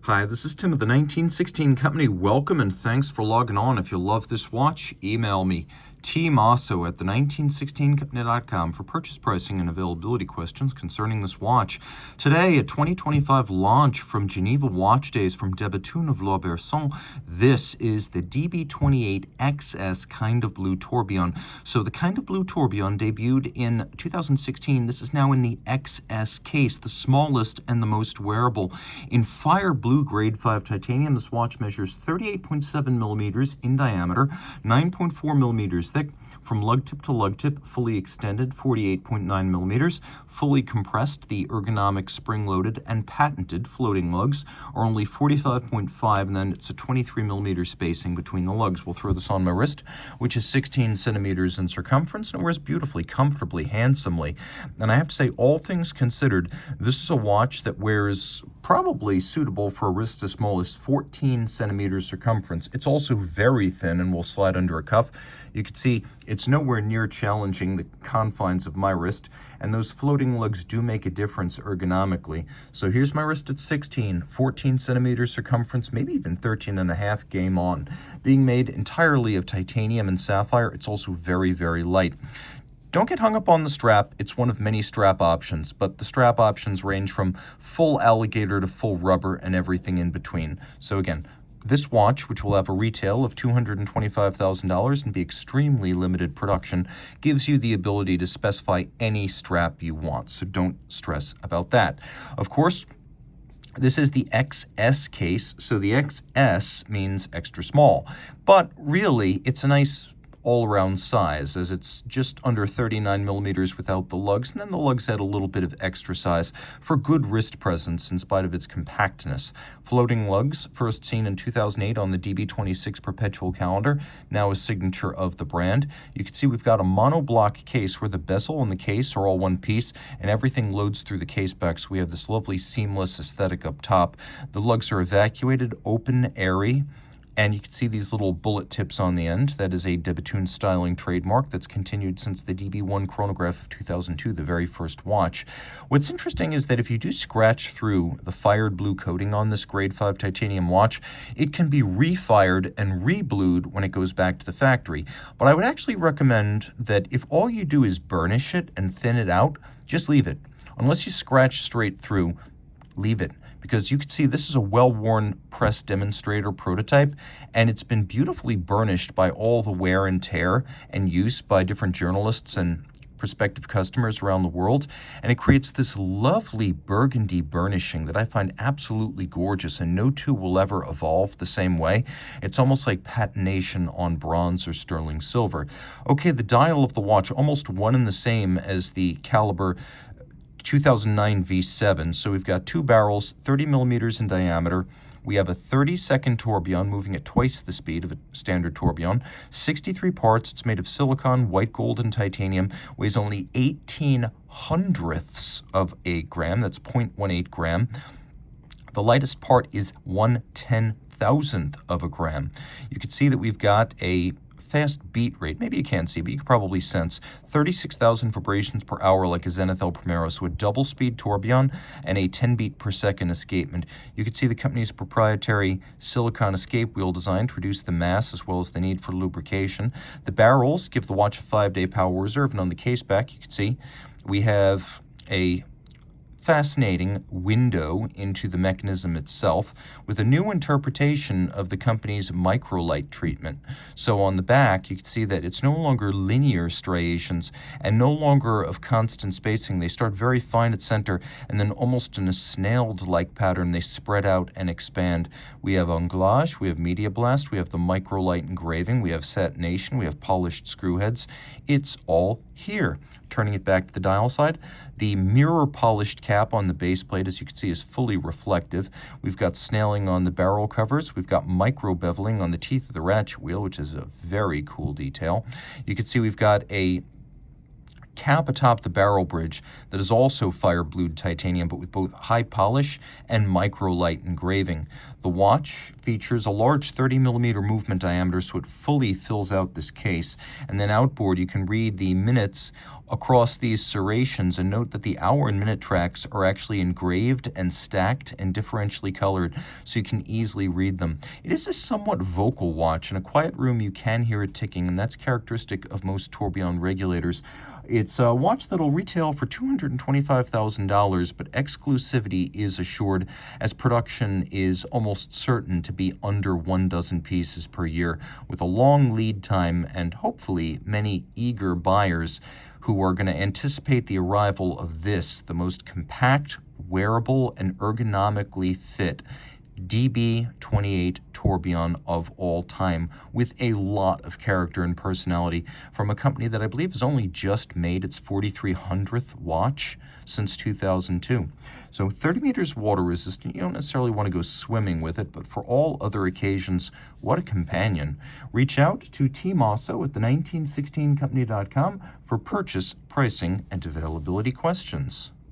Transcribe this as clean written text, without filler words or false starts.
Hi, this is Tim of the 1916 Company. Welcome and thanks for logging on. If you love this watch, email me, Team Mosso at the1916company.com for purchase pricing and availability questions concerning this watch. Today, a 2025 launch from Geneva Watch Days from Bethune DB28xs. This is the DB28xs kind of blue tourbillon. So the kind of blue tourbillon debuted in 2016. This is now in the XS case, the smallest and the most wearable. In fire blue grade 5 titanium, this watch measures 38.7 millimeters in diameter, 9.4 millimeters thick, from lug tip to lug tip, fully extended 48.9 millimeters, fully compressed. The ergonomic spring-loaded and patented floating lugs are only 45.5, and then it's a 23 millimeter spacing between the lugs. We'll throw this on my wrist, which is 16 centimeters in circumference, and it wears beautifully, comfortably, handsomely. And I have to say, all things considered, this is a watch that wears probably suitable for a wrist as small as 14 centimeters circumference. It's also very thin and will slide under a cuff. You can see it's nowhere near challenging the confines of my wrist, and those floating lugs do make a difference ergonomically. So here's my wrist at 16, 14 centimeters circumference, maybe even 13 and a half, game on. Being made entirely of titanium and sapphire, it's also very, very light. Don't get hung up on the strap. It's one of many strap options, but the strap options range from full alligator to full rubber and everything in between. So again, this watch, which will have a retail of $225,000 and be extremely limited production, gives you the ability to specify any strap you want, so don't stress about that. Of course, this is the XS case, so the XS means extra small, but really it's a nice all-around size, as it's just under 39 millimeters without the lugs, and then the lugs add a little bit of extra size for good wrist presence in spite of its compactness. Floating lugs, first seen in 2008 on the DB26 perpetual calendar, now a signature of the brand. You can see we've got a monoblock case where the bezel and the case are all one piece, and everything loads through the case back, so we have this lovely seamless aesthetic up top. The lugs are evacuated, open, airy, and you can see these little bullet tips on the end. That is a Bethune styling trademark that's continued since the DB1 chronograph of 2002, the very first watch. What's interesting is that if you do scratch through the fired blue coating on this grade 5 titanium watch, it can be refired and re-blued when it goes back to the factory. But I would actually recommend that if all you do is burnish it and thin it out, just leave it. Unless you scratch straight through, leave it. Because you can see this is a well-worn press demonstrator prototype, and it's been beautifully burnished by all the wear and tear and use by different journalists and prospective customers around the world, and it creates this lovely burgundy burnishing that I find absolutely gorgeous, and no two will ever evolve the same way. It's almost like patination on bronze or sterling silver. Okay, the dial of the watch, almost one and the same as the caliber 2009 V7, so we've got two barrels, 30 millimeters in diameter. We have a 30-second tourbillon moving at twice the speed of a standard tourbillon. 63 parts. It's made of silicon, white gold, and titanium. Weighs only 18 hundredths of a gram. That's 0.18 gram. The lightest part is 1/10,000th of a gram. You can see that we've got a fast beat rate. Maybe you can't see, but you can probably sense 36,000 vibrations per hour like a Zenith El Primero, so a double speed tourbillon and a 10 beat per second escapement. You can see the company's proprietary silicon escape wheel design to reduce the mass as well as the need for lubrication. The barrels give the watch a 5-day power reserve, and on the case back you can see we have a fascinating window into the mechanism itself with a new interpretation of the company's microlight treatment. So on the back, you can see that it's no longer linear striations and no longer of constant spacing. They start very fine at center, and then almost in a snailed-like pattern, they spread out and expand. We have anglage, we have media blast, we have the microlight engraving, we have satination, we have polished screw heads. It's all here. Turning it back to the dial side, the mirror polished cap on the base plate, as you can see, is fully reflective. We've got snailing on the barrel covers. We've got micro beveling on the teeth of the ratchet wheel, which is a very cool detail. You can see we've got a cap atop the barrel bridge that is also fire blued titanium, but with both high polish and microlight engraving. The watch features a large 30mm movement diameter, so it fully fills out this case. And then outboard, you can read the minutes across these serrations, and note that the hour and minute tracks are actually engraved and stacked and differentially colored so you can easily read them. It is a somewhat vocal watch. In a quiet room you can hear it ticking, and that's characteristic of most tourbillon regulators. It's a watch that'll retail for $225,000, but exclusivity is assured as production is almost certain to be under 1 dozen pieces per year, with a long lead time and hopefully many eager buyers who are going to anticipate the arrival of this, the most compact, wearable, and ergonomically fit DB28 tourbillon of all time, with a lot of character and personality from a company that I believe has only just made its 4,300th watch since 2002. So 30 meters water resistant. You don't necessarily want to go swimming with it, but for all other occasions, what a companion. Reach out to Team Mosso at the1916company.com for purchase, pricing, and availability questions.